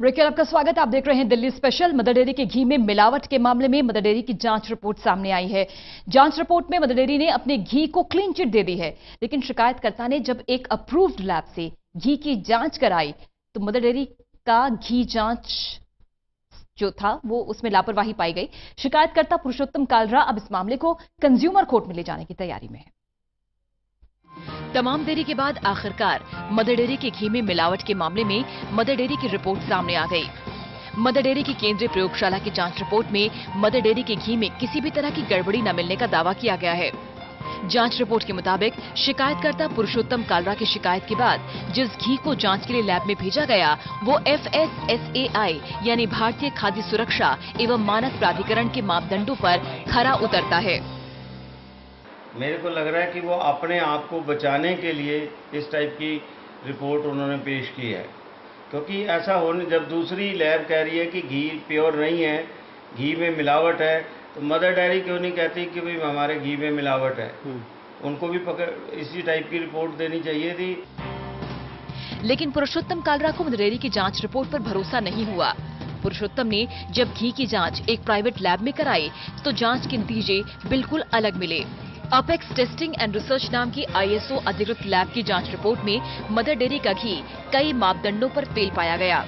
Break आपका स्वागत। आप देख रहे हैं दिल्ली स्पेशल। मदर डेयरी के घी में मिलावट के मामले में मदर डेयरी की जांच रिपोर्ट सामने आई है। जांच रिपोर्ट में मदर डेयरी ने अपने घी को क्लीन चिट दे दी है, लेकिन शिकायतकर्ता ने जब एक अप्रूव्ड लैब से घी की जांच कराई तो मदर डेयरी का घी जांच जो था वो उसमें लापरवाही पाई गई। शिकायतकर्ता पुरुषोत्तम कालरा अब इस मामले को कंज्यूमर कोर्ट में ले जाने की तैयारी में है। तमाम देरी के बाद आखिरकार मदर डेयरी के घी में मिलावट के मामले में मदर डेयरी की रिपोर्ट सामने आ गई। मदर डेयरी की केंद्रीय प्रयोगशाला की जांच रिपोर्ट में मदर डेयरी के घी में किसी भी तरह की गड़बड़ी न मिलने का दावा किया गया है। जांच रिपोर्ट के मुताबिक शिकायतकर्ता पुरुषोत्तम कालरा की शिकायत के बाद जिस घी को जांच के लिए लैब में भेजा गया वो FSSAI यानी भारतीय खाद्य सुरक्षा एवं मानक प्राधिकरण के मापदंडों पर खरा उतरता है। मेरे को लग रहा है कि वो अपने आप को बचाने के लिए इस टाइप की रिपोर्ट उन्होंने पेश की है, क्योंकि ऐसा होने जब दूसरी लैब कह रही है कि घी प्योर नहीं है, घी में मिलावट है, तो मदर डेयरी क्यों नहीं कहती कि भाई हमारे घी में मिलावट है? उनको भी इसी टाइप की रिपोर्ट देनी चाहिए थी। लेकिन पुरुषोत्तम कालरा को मदर डेयरी की जांच रिपोर्ट पर भरोसा नहीं हुआ। पुरुषोत्तम ने जब घी की जांच एक प्राइवेट लैब में कराई तो जांच के नतीजे बिल्कुल अलग मिले। अपेक्स टेस्टिंग एंड रिसर्च नाम की ISO अधिकृत लैब की जांच रिपोर्ट में मदर डेयरी का घी कई मापदंडों पर फेल पाया गया।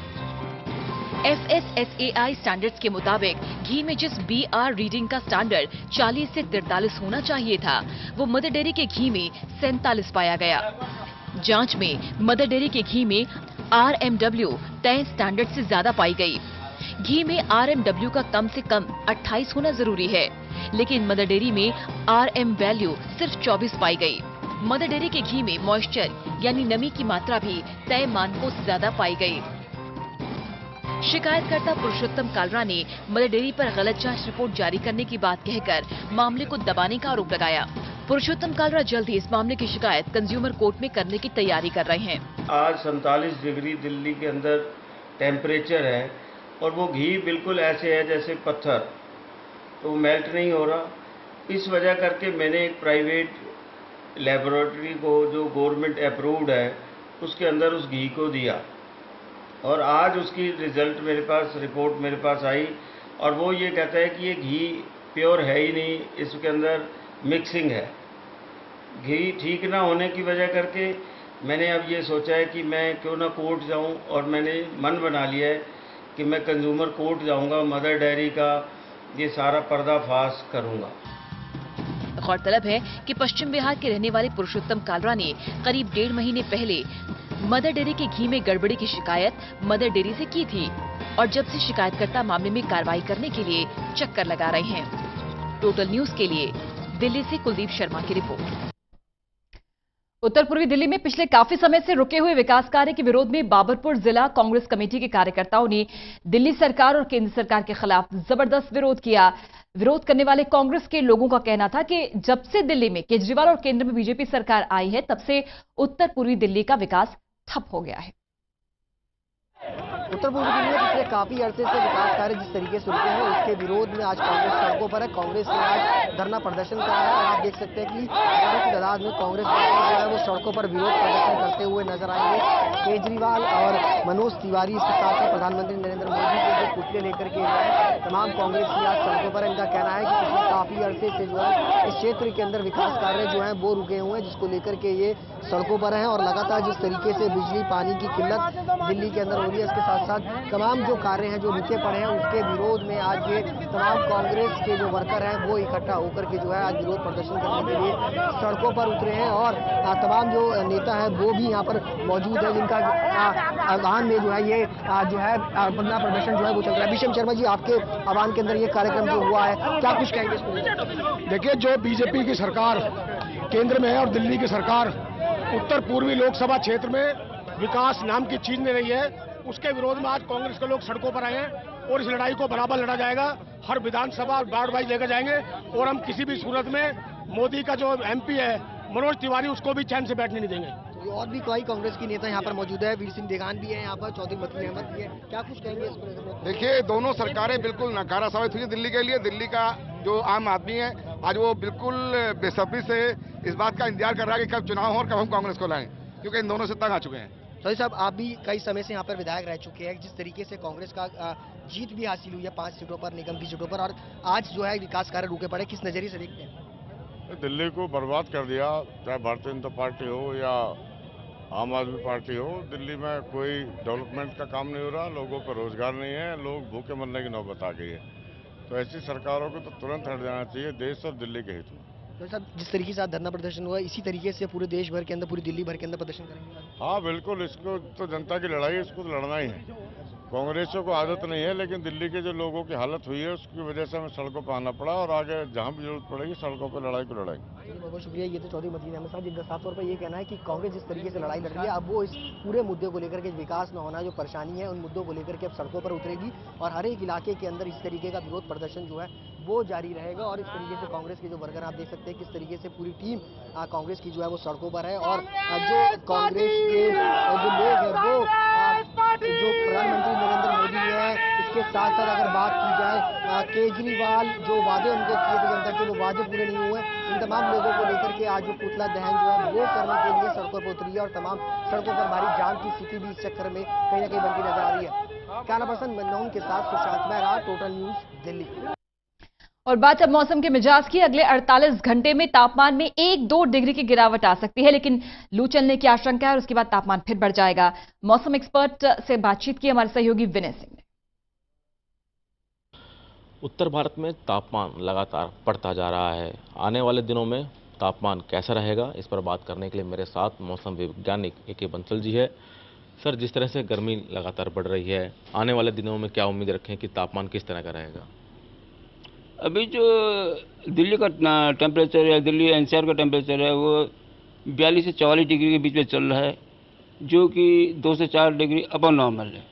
FSSAI स्टैंडर्ड्स के मुताबिक घी में जिस BR रीडिंग का स्टैंडर्ड 40 से 43 होना चाहिए था, वो मदर डेयरी के घी में 47 पाया गया। जांच में मदर डेयरी के घी में RMW तय स्टैंडर्ड से ज्यादा पाई गई। घी में RMW का कम से कम 28 होना जरूरी है, लेकिन मदर डेयरी में RM वैल्यू सिर्फ 24 पाई गई। मदर डेयरी के घी में मॉइस्चर यानी नमी की मात्रा भी तय मानकों से ज्यादा पाई गई। शिकायतकर्ता पुरुषोत्तम कालरा ने मदर डेयरी पर गलत जांच रिपोर्ट जारी करने की बात कहकर मामले को दबाने का आरोप लगाया। पुरुषोत्तम कालरा जल्द ही इस मामले की शिकायत कंज्यूमर कोर्ट में करने की तैयारी कर रहे हैं। आज 47 डिग्री दिल्ली के अंदर टेम्परेचर है और वो घी बिल्कुल ऐसे है जैसे पत्थर, तो मेल्ट नहीं हो रहा। इस वजह करके मैंने एक प्राइवेट लेबोरेटरी को जो गवर्नमेंट अप्रूव्ड है उसके अंदर उस घी को दिया और आज उसकी रिज़ल्ट मेरे पास, रिपोर्ट मेरे पास आई और वो ये कहता है कि ये घी प्योर है ही नहीं, इसके अंदर मिक्सिंग है। घी ठीक ना होने की वजह करके मैंने अब ये सोचा है कि मैं क्यों ना कोर्ट जाऊं और मैंने मन बना लिया है कि मैं कंज्यूमर कोर्ट जाऊंगा, मदर डेयरी का ये सारा पर्दाफाश करूंगा। गौरतलब है कि पश्चिम बिहार के रहने वाले पुरुषोत्तम कालरा ने करीब 1.5 महीने पहले मदर डेयरी के घी में गड़बड़ी की शिकायत मदर डेयरी से की थी और जब से शिकायतकर्ता मामले में कार्रवाई करने के लिए चक्कर लगा रहे हैं। टोटल न्यूज के लिए दिल्ली से कुलदीप शर्मा की रिपोर्ट। उत्तर पूर्वी दिल्ली में पिछले काफी समय से रुके हुए विकास कार्य के विरोध में बाबरपुर जिला कांग्रेस कमेटी के कार्यकर्ताओं ने दिल्ली सरकार और केंद्र सरकार के खिलाफ जबरदस्त विरोध किया। विरोध करने वाले कांग्रेस के लोगों का कहना था कि जब से दिल्ली में केजरीवाल और केंद्र में बीजेपी सरकार आई है तब से उत्तर पूर्वी दिल्ली का विकास ठप हो गया है। उत्तर पूर्वी दिल्ली में पिछले काफी अरसे से विकास कार्य जिस तरीके से रुके हैं उसके विरोध में आज कांग्रेस सड़कों पर है। कांग्रेस ने आज धरना प्रदर्शन करा है और आप देख सकते हैं कि हजारों की तादाद में कांग्रेस जो है वो सड़कों पर विरोध प्रदर्शन करते हुए नजर आएंगे। केजरीवाल और मनोज तिवारी, इसके साथ साथ प्रधानमंत्री नरेंद्र मोदी के जो पुतले लेकर के तमाम कांग्रेसी आज सड़कों पर। इनका कहना है कि पिछले काफी अरसे से जो है इस क्षेत्र के अंदर विकास कार्य जो है वो रुके हुए हैं, जिसको लेकर के ये सड़कों पर हैं और लगातार जिस तरीके से बिजली पानी की किल्लत दिल्ली के अंदर हो रही है, इसके साथ साथ तमाम जो कार्य हैं जो रुके पड़े हैं उसके विरोध में आज ये तमाम कांग्रेस के जो वर्कर हैं वो इकट्ठा होकर के जो है आज विरोध प्रदर्शन करने के लिए सड़कों पर उतरे हैं और तमाम जो नेता है वो भी यहाँ पर मौजूद है, जिनका आह्वान में जो है ये जो है धरना प्रदर्शन जो है वो चल रहा है। विषम शर्मा जी, आपके आह्वान के अंदर ये कार्यक्रम जो हुआ है, क्या कुछ कहेंगे इसको? देखिए, जो बीजेपी की सरकार केंद्र में है और दिल्ली की सरकार उत्तर पूर्वी लोकसभा क्षेत्र में विकास नाम की चीज नहीं रही है, उसके विरोध में आज कांग्रेस के लोग सड़कों पर आए हैं और इस लड़ाई को बराबर लड़ा जाएगा। हर विधानसभा वार्ड वाइज लेकर जाएंगे और हम किसी भी सूरत में मोदी का जो MP है मनोज तिवारी, उसको भी चैन से बैठने नहीं देंगे। और भी कई कांग्रेस की नेता यहाँ पर मौजूद है, वीर सिंह देगान भी है यहाँ पर, चौधरी मतीन अहमद भी है, क्या कुछ कहेंगे इस पर? देखिए, दोनों सरकारें बिल्कुल नकारा साबित हुई दिल्ली के लिए। दिल्ली का जो आम आदमी है आज वो बिल्कुल बेसब्री से इस बात का इंतजार कर रहा है कि कब चुनाव हो और कब हम कांग्रेस को लाएं, क्योंकि इन दोनों से तंग आ चुके हैं। चौधरी साहब, आप भी कई समय से यहाँ पर विधायक रह चुके हैं। जिस तरीके से कांग्रेस का जीत भी हासिल हुई है 5 सीटों पर, निगम की सीटों पर, और आज जो है विकास कार्य रुके पड़े, किस नजरिए से देखते हैं? दिल्ली को बर्बाद कर दिया, चाहे भारतीय जनता पार्टी हो या आम आदमी पार्टी हो। दिल्ली में कोई डेवलपमेंट का काम नहीं हो रहा, लोगों को रोजगार नहीं है, लोग भूखे मरने की नौबत आ गई है। तो ऐसी सरकारों को तो तुरंत हट जाना चाहिए, देश और दिल्ली के हित में। तो साहब, जिस तरीके से आज धरना प्रदर्शन हुआ, इसी तरीके से पूरे देश भर के अंदर, पूरी दिल्ली भर के अंदर प्रदर्शन करेंगे? हाँ बिल्कुल, इसको तो जनता की लड़ाई है, इसको तो लड़ना ही है। कांग्रेसियों को आदत नहीं है, लेकिन दिल्ली के जो लोगों की हालत हुई है उसकी वजह से हमें सड़कों पर आना पड़ा, और आगे जहां भी जरूरत पड़ेगी सड़कों पर लड़ाई को लड़ाएंगे। बहुत बहुत शुक्रिया। ये तो चौधरी मतीन अहमद साहब, जिनका साफ तौर पर ये कहना है कि कांग्रेस जिस तरीके से लड़ाई लड़ रही है, अब वो इस पूरे मुद्दे को लेकर के, विकास न होना जो परेशानी है, उन मुद्दों को लेकर के अब सड़कों पर उतरेगी, और हर एक इलाके के अंदर इस तरीके का विरोध प्रदर्शन जो है वो जारी रहेगा। और इस तरीके से कांग्रेस के जो वर्कर आप देख सकते हैं किस तरीके से पूरी टीम कांग्रेस की जो है वो सड़कों पर है, और जो कांग्रेस के जो लोग हैं वो जो प्रधानमंत्री नरेंद्र मोदी है, इसके साथ साथ अगर बात की जाए केजरीवाल, जो वादे उनको किए थे जनता के, वो वादे पूरे नहीं हुए, इन तमाम लोगों को लेकर के आज जो पुतला दहन जो है वो करने के लिए सड़कों पर उतरी है, और तमाम सड़कों पर भारी जाम की स्थिति भी इस चक्कर में कहीं ना कहीं बनती नजर आ रही है। कैमरा पर्सन मनमोहन के साथ सुशांत मेहरा, टोटल न्यूज, दिल्ली। और बात अब मौसम के मिजाज की। अगले 48 घंटे में तापमान में 1-2 डिग्री की गिरावट आ सकती है, लेकिन लू चलने की आशंका है और उसके बाद तापमान फिर बढ़ जाएगा। मौसम एक्सपर्ट से बातचीत की हमारे सहयोगी विनय सिंह ने। उत्तर भारत में तापमान लगातार बढ़ता जा रहा है। आने वाले दिनों में तापमान कैसा रहेगा, इस पर बात करने के लिए मेरे साथ मौसम वैज्ञानिक ए.के. बंसल जी है। सर, जिस तरह से गर्मी लगातार बढ़ रही है, आने वाले दिनों में क्या उम्मीद रखें कि तापमान किस तरह का रहेगा? अभी जो दिल्ली का टेम्परेचर है, दिल्ली एनसीआर का टेम्परेचर है, वो 42 से 44 डिग्री के बीच में चल रहा है, जो कि 2 से 4 डिग्री अबव नॉर्मल है।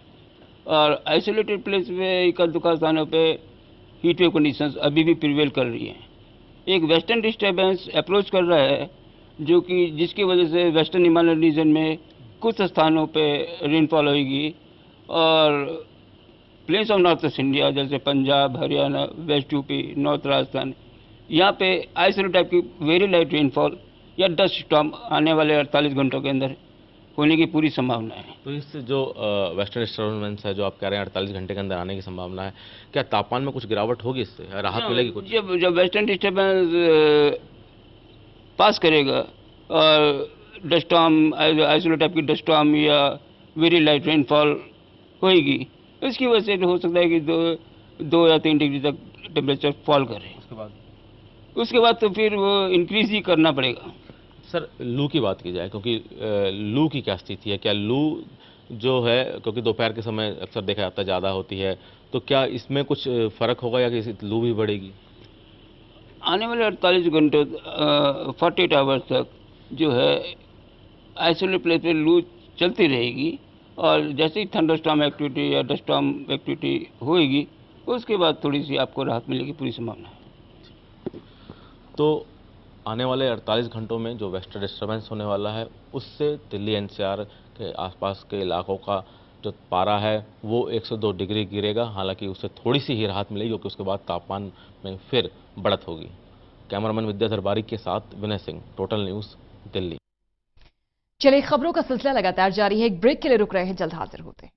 और आइसोलेटेड प्लेस में एक दुकान स्थानों पे हीट वेव कंडीशंस अभी भी प्रिवेल कर रही हैं। एक वेस्टर्न डिस्टर्बेंस अप्रोच कर रहा है, जो कि जिसकी वजह से वेस्टर्न हिमालयन रीजन में कुछ स्थानों पे रेनफॉल होगी, और plains of north east India जैसे Punjab, Haryana, west UP, north Rajasthan, यहाँ पे आइसोलेटेड टाइप की वेरी लाइट रेनफॉल या डस्ट स्टॉर्म आने वाले 48 घंटों के अंदर होने की पूरी संभावना है। तो इससे जो वेस्टर्न डिस्टर्बेंस है, जो आप कह रहे हैं 48 घंटे के अंदर आने की संभावना है, क्या तापमान में कुछ गिरावट होगी, इससे राहत मिलेगी कुछ? जब वेस्टर्न डिस्टर्बेंस पास करेगा और डस्ट स्टॉर्म, आइसोलेटेड टाइप की डस्ट स्टॉर्म या वेरी लाइट रेनफॉल होगी, इसकी वजह से हो सकता है कि 2 या 3 डिग्री तक टेम्परेचर फॉल करे। उसके बाद तो फिर वो इंक्रीज ही करना पड़ेगा। सर, लू की बात की जाए, क्योंकि लू की क्या स्थिति है? क्या लू जो है, क्योंकि दोपहर के समय अक्सर देखा जाता है ज़्यादा होती है, तो क्या इसमें कुछ फ़र्क होगा या कि लू भी बढ़ेगी? आने वाले 48 घंटों 48 आवर्स तक जो है आइसोलेटेड प्लेस पे लू चलती रहेगी, और जैसे ही थंडरस्टॉर्म एक्टिविटी या डस्ट स्टॉर्म एक्टिविटी होएगी, उसके बाद थोड़ी सी आपको राहत मिलेगी, पूरी संभावना है। तो आने वाले 48 घंटों में जो वेस्टर्न डिस्टर्बेंस होने वाला है, उससे दिल्ली एनसीआर के आसपास के इलाकों का जो पारा है वो 102 डिग्री गिरेगा। हालांकि उससे थोड़ी सी ही राहत मिलेगी, क्योंकि उसके बाद तापमान में फिर बढ़त होगी। कैमरामैन विद्याधर बारिक के साथ विनय सिंह, टोटल न्यूज़, दिल्ली। चलिए, खबरों का सिलसिला लगातार जारी है। एक ब्रेक के लिए रुक रहे हैं, जल्द हाजिर होते हैं।